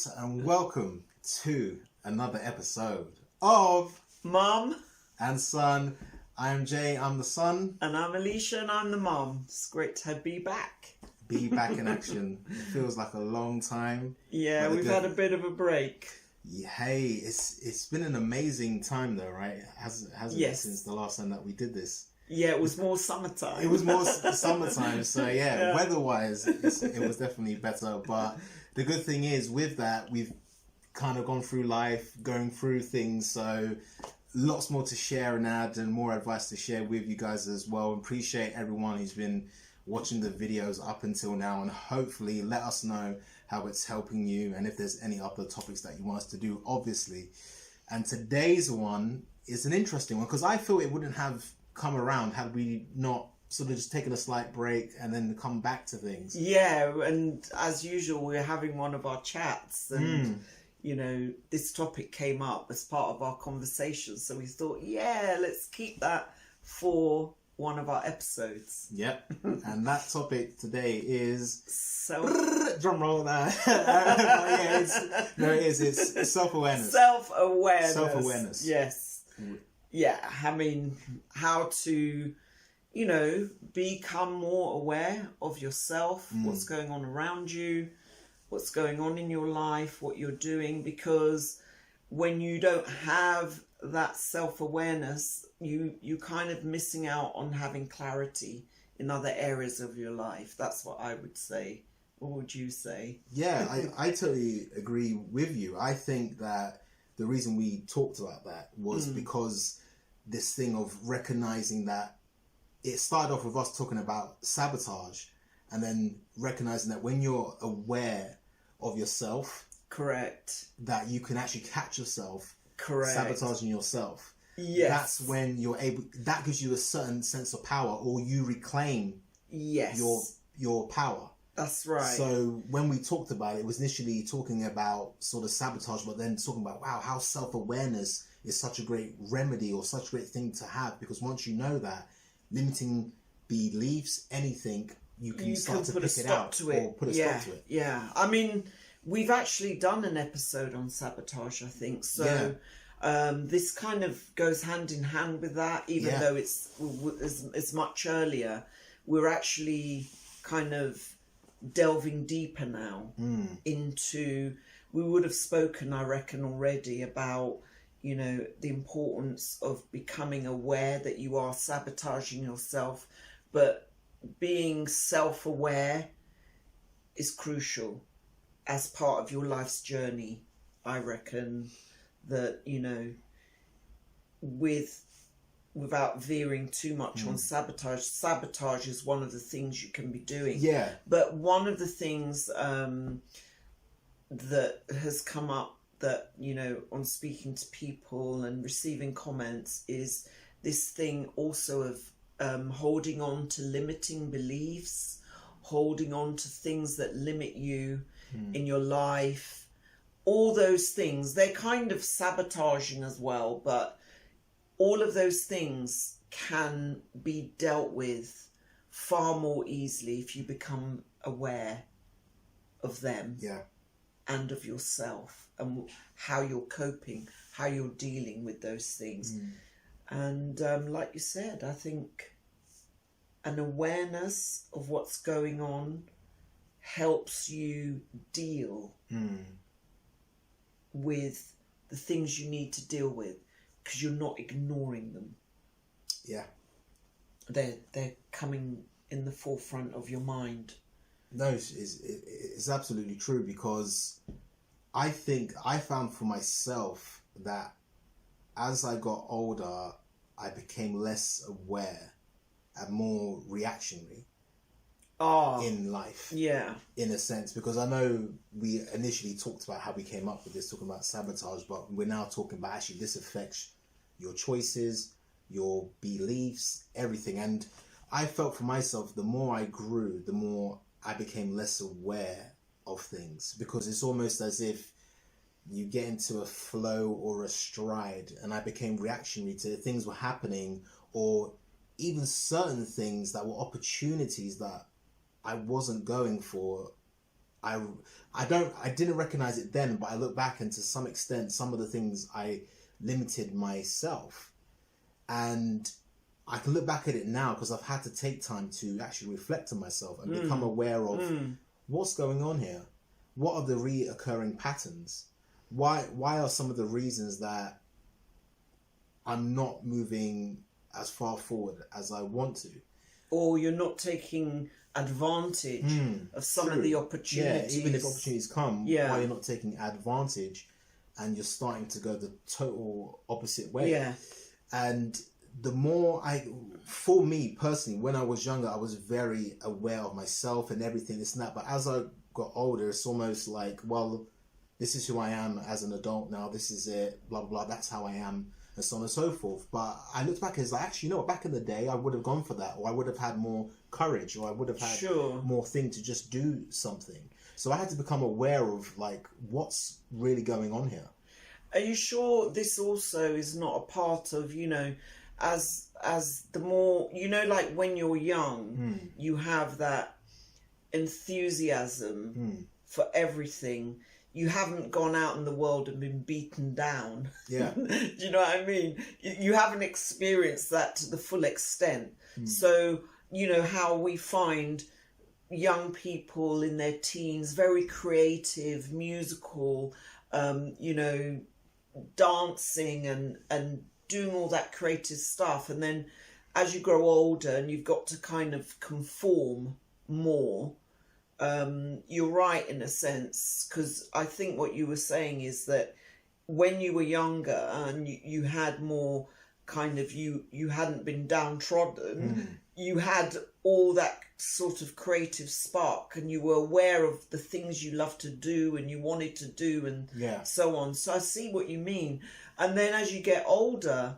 Greetings and welcome to another episode of Mum and Son. I'm Jay, I'm the son. and I'm Alicia and I'm the mum. It's great to be back. Be back in action. It feels like a long time. Yeah, we've had a bit of a break. Hey, it's been an amazing time though, right? Hasn't Yes. it, since the last time that we did this? Yeah, it was more summertime. It was more summertime, so yeah. Weather-wise, it was definitely better. But the good thing is, with that, we've kind of gone through life, going through things, so lots more to share and add, and more advice to share with you guys as well. Appreciate everyone who's been watching the videos up until now, and hopefully let us know how it's helping you, and if there's any other topics that you want us to do, obviously. And today's one is an interesting one, because I feel it wouldn't have come around had we not sort of just taken a slight break and then come back to things. Yeah, and as usual, we're having one of our chats, and you know, this topic came up as part of our conversation, so we thought, yeah, let's keep that for one of our episodes. Yep. And that topic today is drum roll now. Yeah, it's self-awareness. Self-awareness. Yes. Yeah, I mean, how to, you know, become more aware of yourself, what's going on around you, what's going on in your life, what you're doing, because when you don't have that self-awareness, you kind of missing out on having clarity in other areas of your life. That's what I would say. What would you say? Yeah, I totally agree with you. I think that the reason we talked about that was because this thing of recognizing that it started off with us talking about sabotage, and then recognizing that when you're aware of yourself, correct, that you can actually catch yourself sabotaging yourself. Yes. That's when you're able, that gives you a certain sense of power, or you reclaim your power. That's right. So when we talked about it, it was initially talking about sort of sabotage, but then talking about, wow, how self-awareness is such a great remedy or such a great thing to have, because once you know that, limiting beliefs, anything, you can start to pick it out or put a stop to it. Yeah. I mean, we've actually done an episode on sabotage, I think. So this kind of goes hand in hand with that, even though it's much earlier. We're actually kind of delving deeper now into, we would have spoken, I reckon, already about, you know, the importance of becoming aware that you are sabotaging yourself, but being self-aware is crucial as part of your life's journey. I reckon that, you know, without veering too much on sabotage is one of the things you can be doing. Yeah. But one of the things that has come up, that, you know, on speaking to people and receiving comments, is this thing also of holding on to limiting beliefs, holding on to things that limit you in your life. All those things, they're kind of sabotaging as well, but all of those things can be dealt with far more easily if you become aware of them and of yourself, and how you're coping, how you're dealing with those things. And like you said, I think an awareness of what's going on helps you deal with the things you need to deal with, because you're not ignoring them. Yeah. They're coming in the forefront of your mind. No, it's absolutely true, because I think I found for myself that as I got older, I became less aware and more reactionary in life. Yeah. In a sense, because I know we initially talked about how we came up with this, talking about sabotage, but we're now talking about actually this affects your choices, your beliefs, everything. And I felt for myself, the more I grew, the more I became less aware of things, because it's almost as if you get into a flow or a stride, and I became reactionary to things were happening, or even certain things that were opportunities that I wasn't going for. I didn't recognize it then, but I look back and to some extent, some of the things I limited myself. And I can look back at it now because I've had to take time to actually reflect on myself and become aware of what's going on here. What are the reoccurring patterns? Why are some of the reasons that I'm not moving as far forward as I want to? Or you're not taking advantage of some of the opportunities. Yeah, even if opportunities come, why you're not taking advantage and you're starting to go the total opposite way. Yeah. And the more for me personally, when I was younger, I was very aware of myself and everything, this and that. But as I got older, it's almost like, well, this is who I am as an adult now. This is it, blah, blah, blah. That's how I am, and so on and so forth. But I looked back and it's like, actually, you know what? Back in the day, I would have gone for that, or I would have had more courage, or I would have had more thing to just do something. So I had to become aware of, like, what's really going on here. Are you sure this also is not a part of, as the more, like when you're young, you have that enthusiasm for everything. You haven't gone out in the world and been beaten down. Yeah. Do you know what I mean? You haven't experienced that to the full extent. So, how we find young people in their teens, very creative, musical, dancing and doing all that creative stuff. And then as you grow older and you've got to kind of conform more, you're right in a sense, because I think what you were saying is that when you were younger and you had more kind of, you hadn't been downtrodden, you had all that sort of creative spark and you were aware of the things you loved to do and you wanted to do and so on. So I see what you mean. And then as you get older,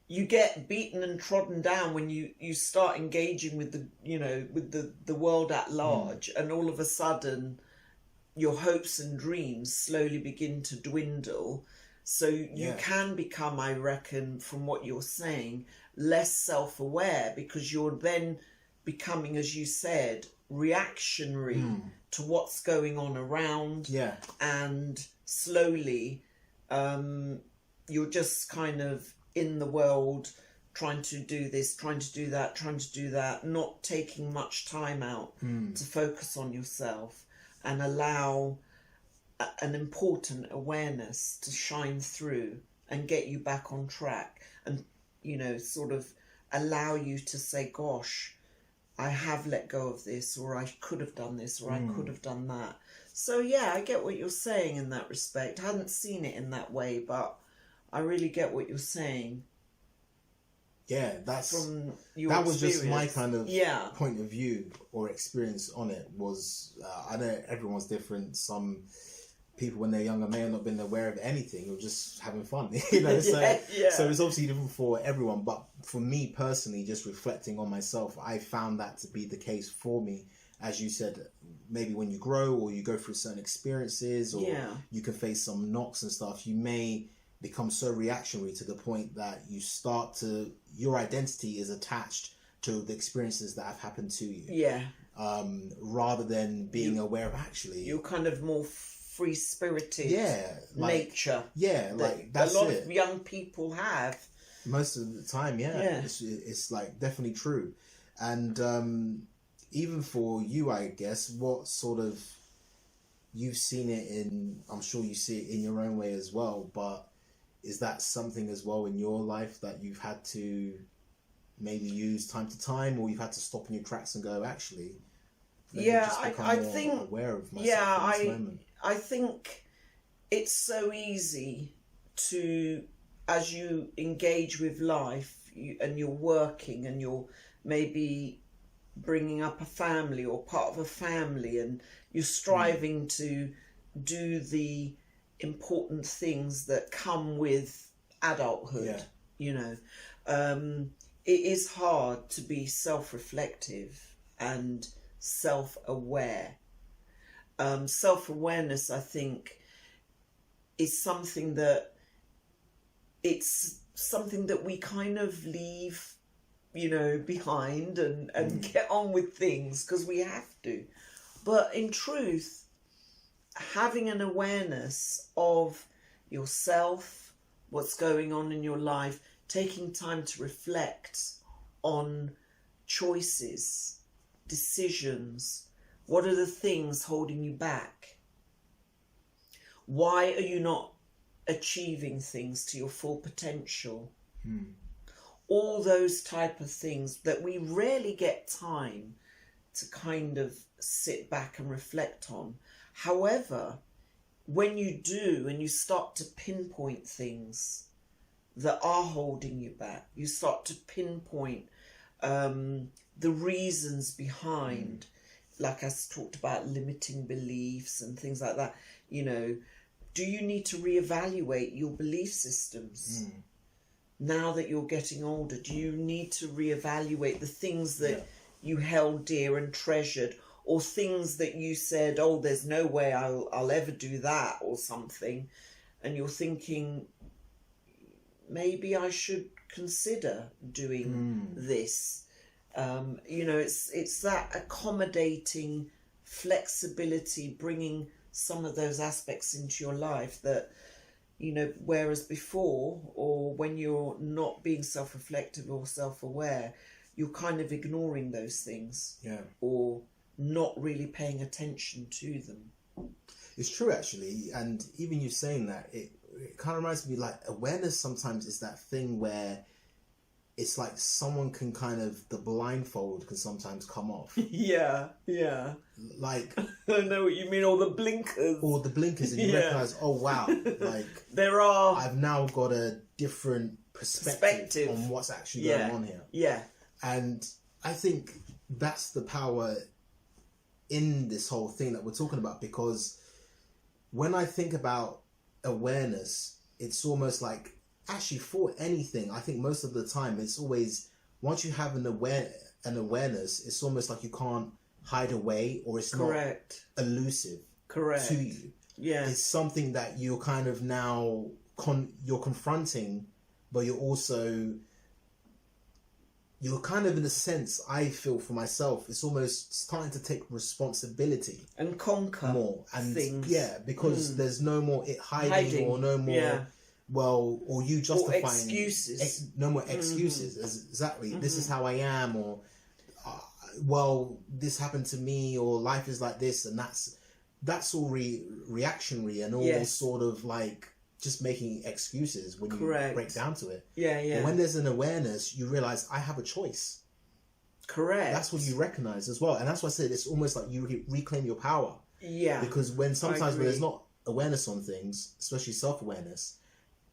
you get beaten and trodden down when you start engaging with the world at large, and all of a sudden your hopes and dreams slowly begin to dwindle. So you can become, I reckon, from what you're saying, less self-aware, because you're then becoming, as you said, reactionary to what's going on around. And slowly you're just kind of in the world, trying to do this, trying to do that, not taking much time out to focus on yourself and allow an important awareness to shine through and get you back on track, and sort of allow you to say, gosh, I have let go of this, or I could have done this, or I could have done that. So yeah, I get what you're saying in that respect. I hadn't seen it in that way, but I really get what you're saying. Yeah, that's from your that was experience. just my kind of point of view or experience on it. Was I know everyone's different. Some people when they're younger may have not been aware of anything or just having fun, So it's obviously different for everyone. But for me personally, just reflecting on myself, I found that to be the case for me. As you said, maybe when you grow or you go through certain experiences, or you can face some knocks and stuff, you may become so reactionary to the point that you start to, your identity is attached to the experiences that have happened to you. Rather than being aware of actually, you're kind of more free-spirited nature. That's a lot of young people have. Most of the time, it's like definitely true. And even for you, I guess, what sort of, you've seen it in, I'm sure you see it in your own way as well, but is that something as well in your life that you've had to maybe use time to time, or you've had to stop in your tracks and go, actually, I think aware of myself in this moment? I think it's so easy to, as you engage with life and you're working and you're maybe bringing up a family or part of a family, and you're striving to do the important things that come with adulthood, it is hard to be self-reflective and self-aware. Self-awareness, I think, is something that we kind of leave behind and get on with things because we have to. But in truth, having an awareness of yourself, what's going on in your life, taking time to reflect on choices, decisions. What are the things holding you back? Why are you not achieving things to your full potential? All those type of things that we rarely get time to kind of sit back and reflect on. However, when you do and you start to pinpoint things that are holding you back, you start to pinpoint the reasons behind, like I talked about, limiting beliefs and things like that. You know, do you need to reevaluate your belief systems? Now that you're getting older, do you need to reevaluate the things that you held dear and treasured, or things that you said, oh, there's no way I'll ever do that, or something, and you're thinking, maybe I should consider doing this. You know, it's that accommodating flexibility, bringing some of those aspects into your life that, you know, whereas before, or when you're not being self-reflective or self-aware, you're kind of ignoring those things, or not really paying attention to them. It's true, actually. And even you saying that, it kind of reminds me, like, awareness sometimes is that thing where it's like someone can kind of, the blindfold can sometimes come off. Yeah. Like, I know what you mean, or the blinkers. And you recognise, oh wow, like, I've now got a different perspective on what's actually going on here. Yeah. And I think that's the power in this whole thing that we're talking about, because when I think about awareness, it's almost like, actually, for anything, I think most of the time it's always, once you have an awareness, it's almost like you can't hide away, or it's not elusive to you. Yeah, it's something that you're kind of now you're confronting, but you're kind of, in a sense, I feel for myself, it's almost starting to take responsibility and conquer more and things. Because there's no more hiding or no more or you justifying, or excuses. No more excuses. Exactly. This is how I am, or well, this happened to me, or life is like this, and that's all reactionary and all sort of like just making excuses when you break down to it. But when there's an awareness, you realize I have a choice. That's what you recognize as well, and that's why I said it's almost like you reclaim your power. Because when there's not awareness on things, especially self-awareness,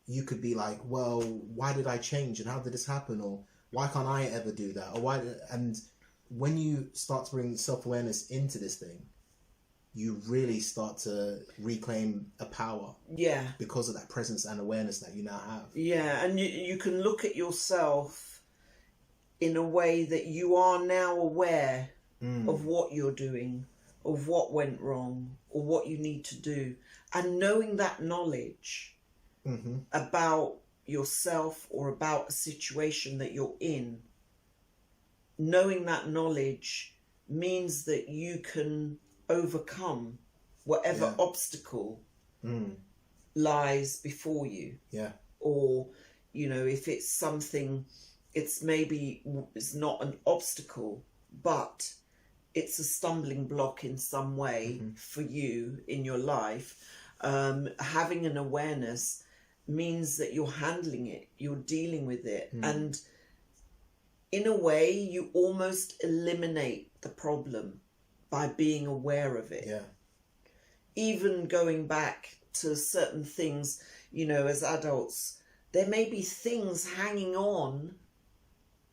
you could be like, well, why did I change, and how did this happen, or why can't I ever do that, or why? And when you start to bring self-awareness into this thing, you really start to reclaim a power. Because of that presence and awareness that you now have. And you can look at yourself in a way that you are now aware of what you're doing, of what went wrong, or what you need to do. And knowing that knowledge about yourself or about a situation that you're in, knowing that knowledge means that you can overcome whatever obstacle lies before you. Or, you know, if it's something, it's not an obstacle, but it's a stumbling block in some way for you in your life. Having an awareness means that you're handling it, you're dealing with it, and in a way you almost eliminate the problem by being aware of it. Even going back to certain things, you know, as adults, there may be things hanging on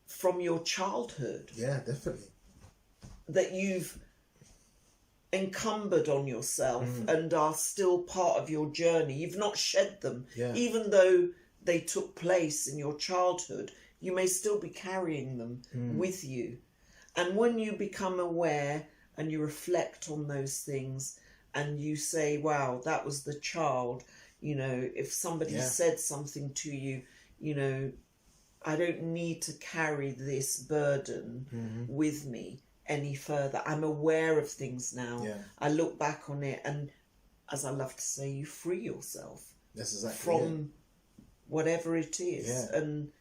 from your childhood. Definitely. That you've encumbered on yourself and are still part of your journey. You've not shed them. Even though they took place in your childhood, you may still be carrying them with you. And when you become aware and you reflect on those things and you say, wow, that was the child, you know, if somebody said something to you, you know, I don't need to carry this burden with me any further. I'm aware of things now. Yeah. I look back on it, and as I love to say, you free yourself That's exactly from whatever it is. Yeah. And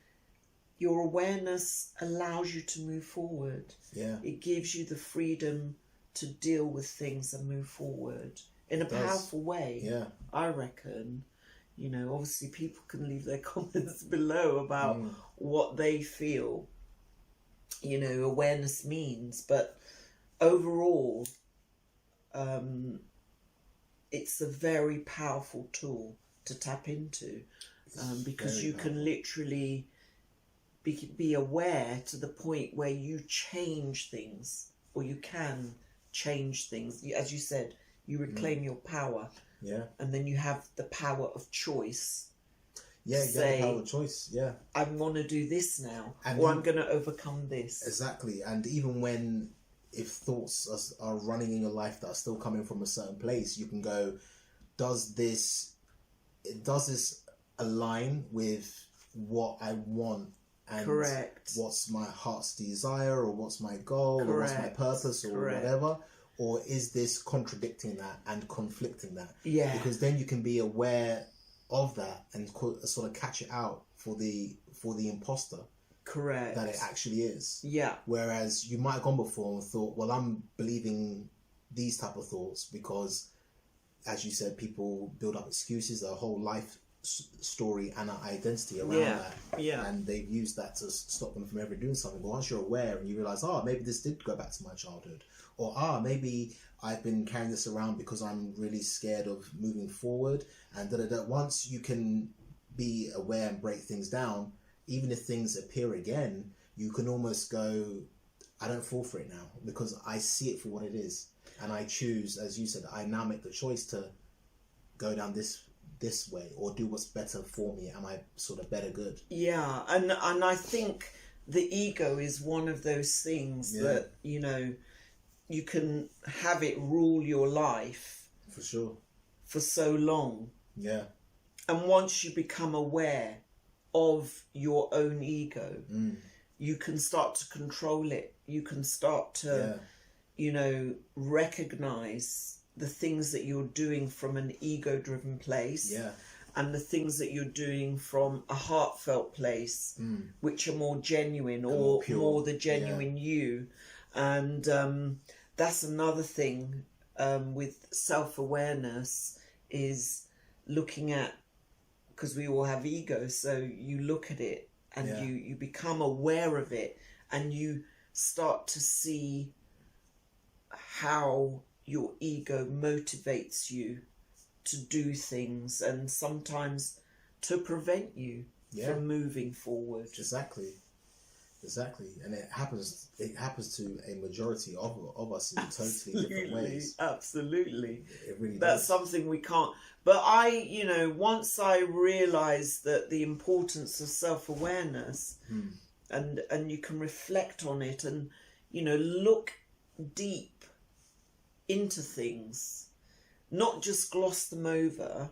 your awareness allows you to move forward. Yeah. It gives you the freedom to deal with things and move forward in a powerful way. Yeah. I reckon. You know, obviously people can leave their comments below about what they feel, you know, awareness means. But overall, it's a very powerful tool to tap into, because you can literally be aware to the point where you change things, or you can change things. As you said, you reclaim your power. Yeah. And then you have the power of choice. Yeah, you say, have the power of choice. Yeah. I'm going to do this now, And or I'm going to overcome this. Exactly. And even when, if thoughts are running in your life that are still coming from a certain place, you can go, does this align with what I want? And Correct. what's my heart's desire, or what's my goal, or what's my purpose, or whatever? Or is this contradicting that and conflicting that? Yeah. Because then you can be aware of that and sort of catch it out for the imposter. Correct. That it actually is. Yeah. Whereas you might have gone before and thought, well, I'm believing these type of thoughts because, as you said, people build up excuses, their whole life story and an identity around that. Yeah. And they've used that to stop them from ever doing something. But once you're aware and you realise, maybe this did go back to my childhood. Or, maybe I've been carrying this around because I'm really scared of moving forward. And once you can be aware and break things down, even if things appear again, you can almost go, I don't fall for it now because I see it for what it is. And I choose, as you said, I now make the choice to go down this way or do what's better for me. Am I sort of better good? Yeah. And I think the ego is one of those things that, you know, you can have it rule your life. For sure. For so long. Yeah. And once you become aware of your own ego, you can start to control it. You can start to, you know, recognize the things that you're doing from an ego-driven place. Yeah. And the things that you're doing from a heartfelt place, which are more genuine or more the genuine you. And that's another thing with self-awareness, is looking at, because we all have ego, so you look at it and you become aware of it, and you start to see how your ego motivates you to do things, and sometimes to prevent you from moving forward. Exactly, and it happens to a majority of us in totally different ways. Absolutely, it really that's does. something we can't. But you know, once I realised that the importance of self-awareness, and you can reflect on it, and you know, look deep into things, not just gloss them over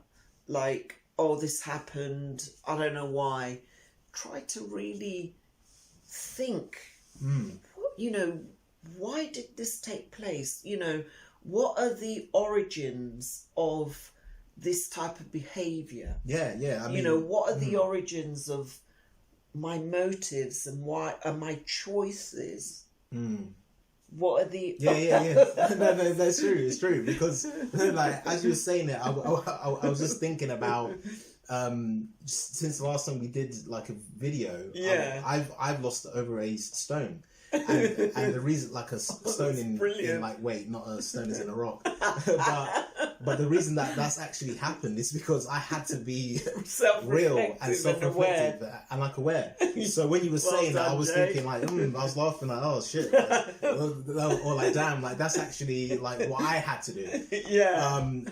like, oh, this happened, I don't know why. Try to really think, you know, why did this take place? You know, what are the origins of this type of behaviour? I mean, you know, what are the origins of my motives and why are my choices? What are the... No, that's true. It's true, because like as you were saying it, I was just thinking about since the last time we did like a video, I've lost over a stone. And the reason, like a stone in like weight, not a stone is in a rock. but the reason that's actually happened is because I had to be real and self-reflective and like aware. So when you were saying that, I was thinking like, I was laughing like, oh shit, or like damn, like that's actually like what I had to do.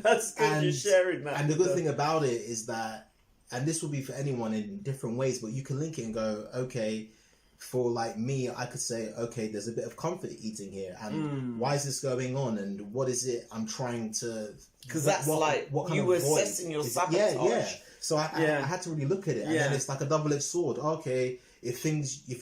That's good. You're sharing that. And the good thing about it is that, and this will be for anyone in different ways, but you can link it and go, okay. For like me, I could say, okay, there's a bit of comfort eating here, and why is this going on, and what is it I'm trying to? Because that's like what kind you were assessing your sabotage. So I had to really look at it, and then it's like a double-edged sword. Okay, if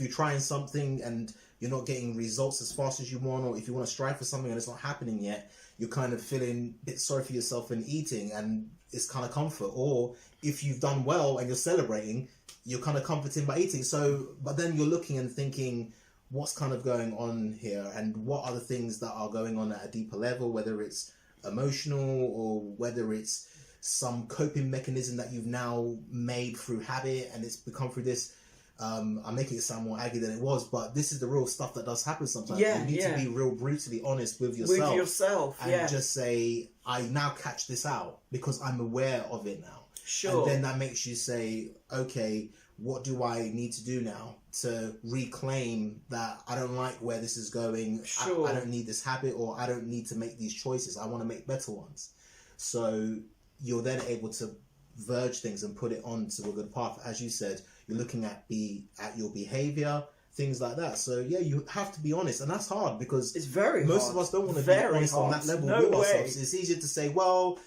you're trying something and you're not getting results as fast as you want, or if you want to strive for something and it's not happening yet, you're kind of feeling a bit sorry for yourself and eating, and it's kind of comfort. Or if you've done well and you're celebrating, you're kind of comforting by eating. So, but then you're looking and thinking, what's kind of going on here, and what are the things that are going on at a deeper level, whether it's emotional or whether it's some coping mechanism that you've now made through habit, and it's become through this. I'm making it sound more aggy than it was, but this is the real stuff that does happen sometimes. You need to be real brutally honest with yourself. And just say, I now catch this out because I'm aware of it now. Sure. And then that makes you say, okay, what do I need to do now to reclaim that I don't like where this is going? Sure. I don't need this habit, or I don't need to make these choices. I want to make better ones. So you're then able to verge things and put it onto a good path. As you said, you're looking at your behavior, things like that. So yeah, you have to be honest, and that's hard because it's very most hard. of us don't want to be honest on that level with ourselves. It's easier to say, well,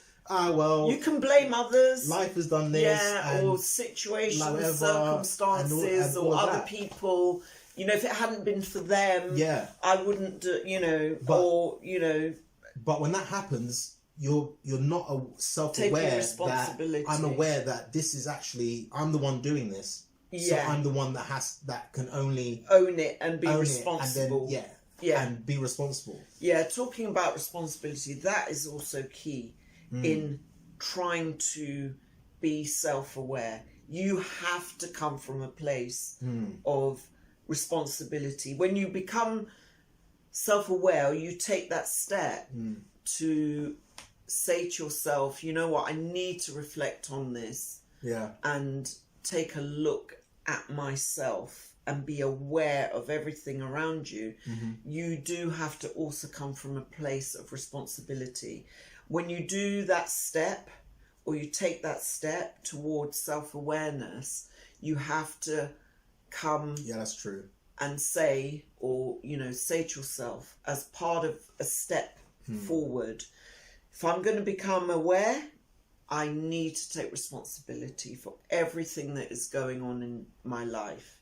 you can blame others. Life has done this, or situations, circumstances, or other people. You know, if it hadn't been for them, I wouldn't do. You know, But when that happens, you're not self-aware that I'm aware that this is actually, I'm the one doing this. So I'm the one that can only own it and be responsible. And then, and be responsible. Yeah, talking about responsibility, that is also key in trying to be self-aware. You have to come from a place of responsibility. When you become self-aware, you take that step to say to yourself, you know what, I need to reflect on this and take a look at myself and be aware of everything around you. You do have to also come from a place of responsibility. When you do that step, or you take that step towards self-awareness, you have to come that's true, and say, or say to yourself, as part of a step forward, if I'm going to become aware, I need to take responsibility for everything that is going on in my life.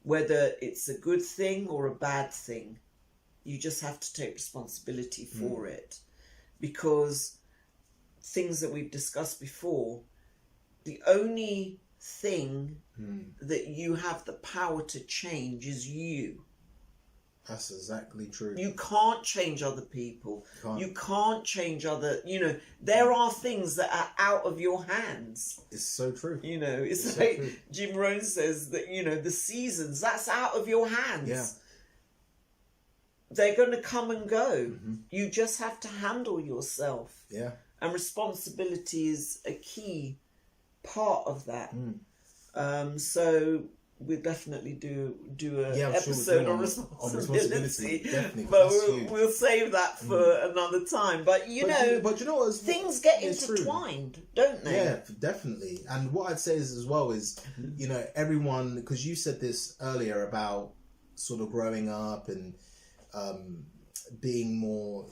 Whether it's a good thing or a bad thing, you just have to take responsibility for it. Because things that we've discussed before, the only thing that you have the power to change is you. That's exactly true. You can't change other people. You can't change there are things that are out of your hands. It's so true. It's like so Jim Rohn says that, the seasons, that's out of your hands. Yeah. They're going to come and go. You just have to handle yourself. Yeah. And responsibility is a key part of that. So we'll definitely do an episode on responsibility. Definitely, but we'll save that for another time. But you know what? Things get intertwined, don't they? Yeah, definitely. And what I'd say is as well is, everyone, because you said this earlier about sort of growing up and being more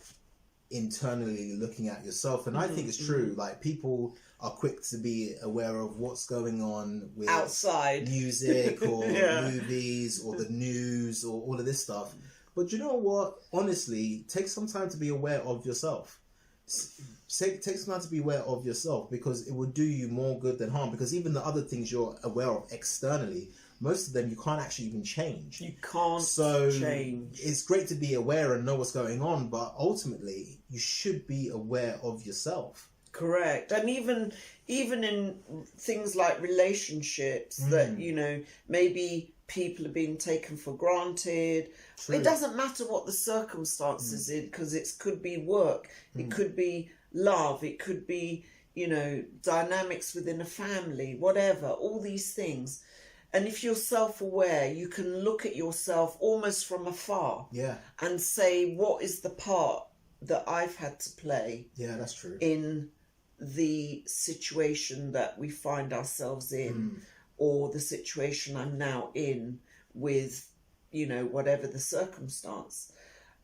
internally looking at yourself, and I think it's true. Like, people are quick to be aware of what's going on with outside music or movies or the news or all of this stuff, but you know what, honestly, take some time to be aware of yourself. Take some time to be aware of yourself, because it will do you more good than harm. Because even the other things you're aware of externally, most of them you can't actually even change. You can't change. It's great to be aware and know what's going on, but ultimately you should be aware of yourself. Correct. And even in things like relationships that, maybe people are being taken for granted. True. It doesn't matter what the circumstances is, because it could be work, it could be love, it could be, dynamics within a family, whatever, all these things. And if you're self-aware, you can look at yourself almost from afar and say, what is the part that I've had to play that's true. In the situation that we find ourselves in, or the situation I'm now in with, whatever the circumstance.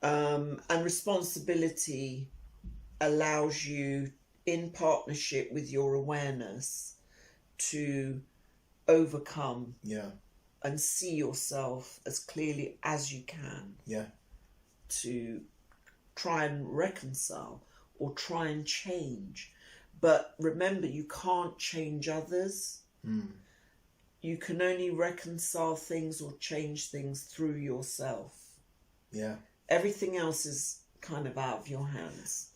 And responsibility allows you, in partnership with your awareness, to overcome and see yourself as clearly as you can, Yeah. to try and reconcile or try and change. But remember, you can't change others. You can only reconcile things or change things through yourself. Yeah. Everything else is kind of out of your hands.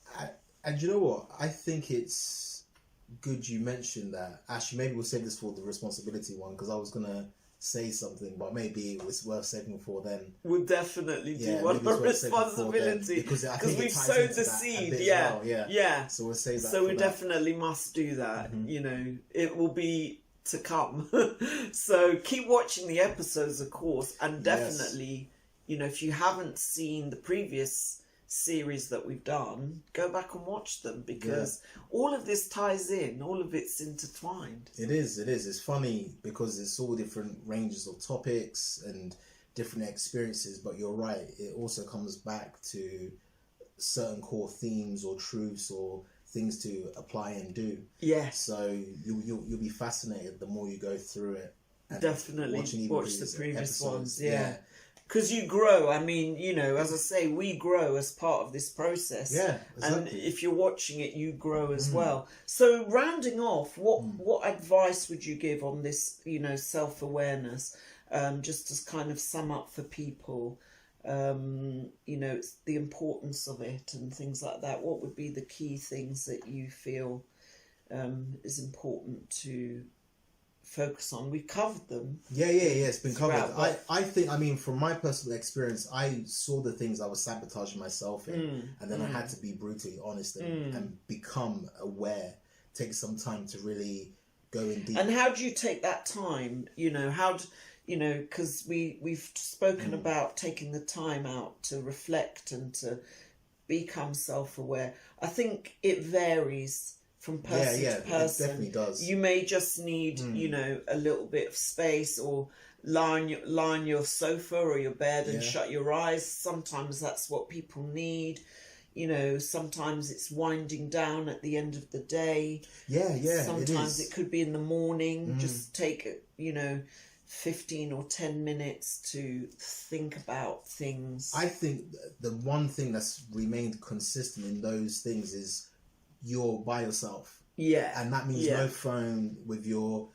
And you know what? I think it's good you mentioned that. Actually, maybe we'll save this for the responsibility one, because I was going to say something, but maybe it was worth saving for then. We'll definitely do Yeah, one maybe on it's worth saving for then, responsibility, because I think because it we've ties sowed into the that a seed. bit as Yeah, well, yeah. yeah. So we'll save that. So for we that. definitely must do that. You know, it will be to come. So keep watching the episodes, of course, and definitely, you know, if you haven't seen the previous series that we've done, go back and watch them, because all of this ties in, all of it's intertwined. It is. It's funny because it's all different ranges of topics and different experiences, but you're right, it also comes back to certain core themes or truths or things to apply and do. Yeah. So you'll be fascinated the more you go through it. And definitely watch the previous ones. Yeah. Because you grow. I mean, you know, as I say, we grow as part of this process. Yeah, exactly. And if you're watching it, you grow as well. So rounding off, what advice would you give on this, you know, self-awareness, just to kind of sum up for people, you know, it's the importance of it and things like that. What would be the key things that you feel is important to focus on? We covered them. Yeah, it's been covered. Throughout, I think, I mean, from my personal experience, I saw the things I was sabotaging myself in, and then I had to be brutally honest and become aware, take some time to really go in deep. And how do you take that time? You know, you know, because we've spoken about taking the time out to reflect and to become self-aware. I think it varies from person to person. It definitely does. You may just need, you know, a little bit of space, or lie on your sofa or your bed and shut your eyes. Sometimes that's what people need. You know, sometimes it's winding down at the end of the day. Yeah. Sometimes it could be in the morning. Just take, you know, 15 or 10 minutes to think about things. I think the one thing that's remained consistent in those things is you're by yourself. Yeah. And that means no phone with your,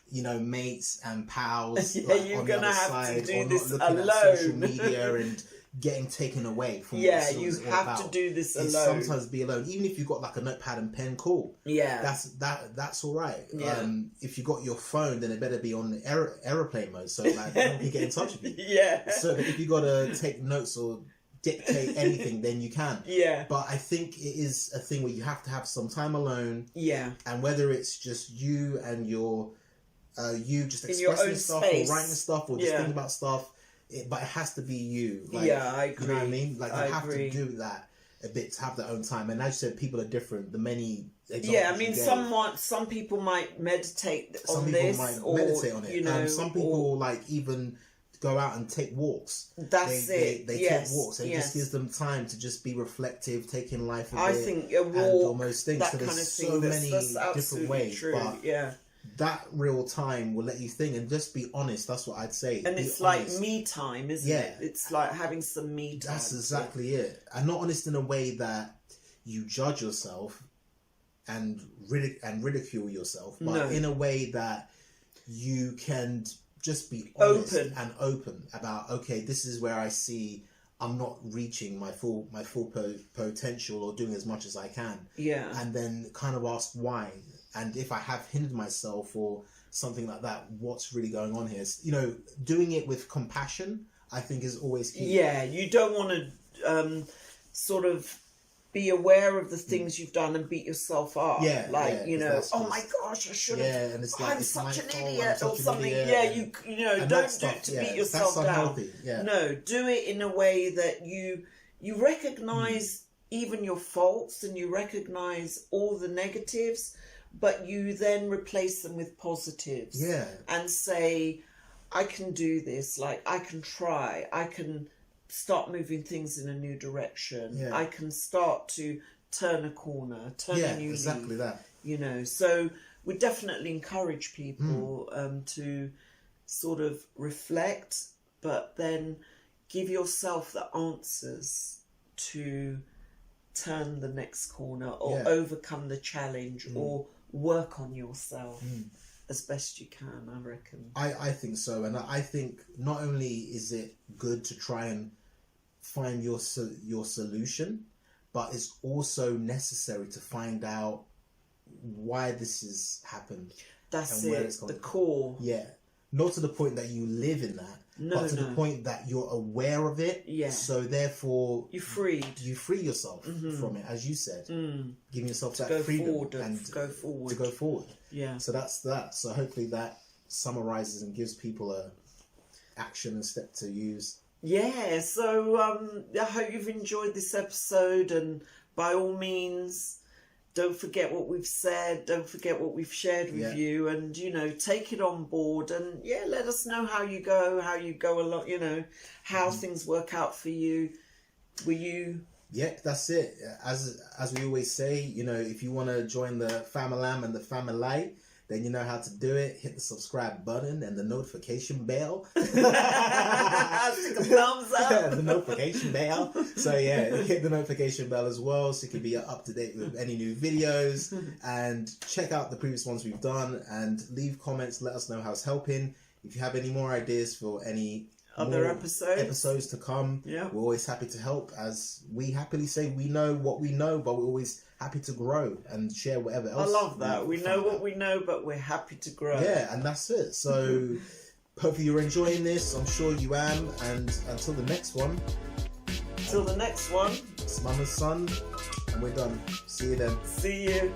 you know, mates and pals. Yeah, like, you're on gonna the other have side, to do or this not looking alone. at social media and getting taken away from Yeah, what you it's all have about. to do this It's alone. sometimes be alone, even if you've got like a notepad and pen. Cool. Yeah. That's all right. Yeah. If you got your phone, then it better be on aeroplane mode, so like no one can get in touch with you. Yeah. So that if you got to take notes or dictate anything, then you can. Yeah. But I think it is a thing where you have to have some time alone. Yeah. And whether it's just you and your you just in your expressing own stuff space, or writing stuff or just thinking about stuff, but it has to be you. Like, yeah, I agree. You know what I mean? Like you have agree. to do that a bit to have their own time. And as you said, people are different. The many examples yeah, I mean, you gave, some people might meditate some on people this, might or meditate on it. you know, some people like even go out and take walks. That's it. They yes. take walks. And it just gives them time to just be reflective, taking life a bit. I think a walk, and all those things. that So kind of there's thing, so that's many different ways. True. But yeah. that real time will let you think and just be honest. That's what I'd say. And be it's honest. like me time, isn't it? It's like having some me time. That's exactly it. And not honest in a way that you judge yourself and ridicule yourself, but in a way that you can just be honest and open about, okay, this is where I see I'm not reaching my full potential or doing as much as I can. Yeah. And then kind of ask why. And if I have hindered myself or something like that, what's really going on here? You know, doing it with compassion, I think, is always key. Yeah, you don't want to sort of be aware of the things you've done and beat yourself up. Yeah, like, you know, that's oh my gosh, I should have. Yeah, and it's like, I'm it's such my an fault, I'm idiot such or an something. idiot. Yeah, you know, And don't that do stuff, it to beat yourself that's down. unhealthy. Yeah. No, do it in a way that you recognize even your faults and you recognize all the negatives, but you then replace them with positives. Yeah. And say, I can do this. Like, I can try. I can start moving things in a new direction. Yeah. I can start to turn a corner, turn a new exactly leaf. that. You know, so we definitely encourage people to sort of reflect, but then give yourself the answers to turn the next corner, or overcome the challenge, or work on yourself as best you can, I reckon. I think so. And I think not only is it good to try and find your solution, but it's also necessary to find out why this has happened. That's and where it, it's gone. the core. Yeah. Not to the point that you live in that, but to the point that you're aware of it. Yeah. So therefore, you're freed. You free yourself from it, as you said. Giving yourself to that go freedom forward, and to go forward. To go forward. Yeah. So that's that. So hopefully that summarizes and gives people a action and step to use. Yeah. So I hope you've enjoyed this episode, and by all means, don't forget what we've said, don't forget what we've shared with you, and, you know, take it on board, and let us know how you go along, you know, how things work out for you. Were you... Yeah, that's it. As we always say, you know, if you want to join the Famalam and the Family, then you know how to do it. Hit the subscribe button and the notification bell. Stick a thumbs up. The notification bell. So yeah, hit the notification bell as well, so you can be up to date with any new videos, and check out the previous ones we've done, and leave comments. Let us know how it's helping. If you have any more ideas for any other episodes to come, we're always happy to help. As we happily say, we know what we know, but we're always happy to grow and share whatever else. I love that. We know what we know, but we're happy to grow. Yeah, and that's it. So hopefully you're enjoying this. I'm sure you am. And until the next one. It's MumNSon, and we're done. See you then. See you.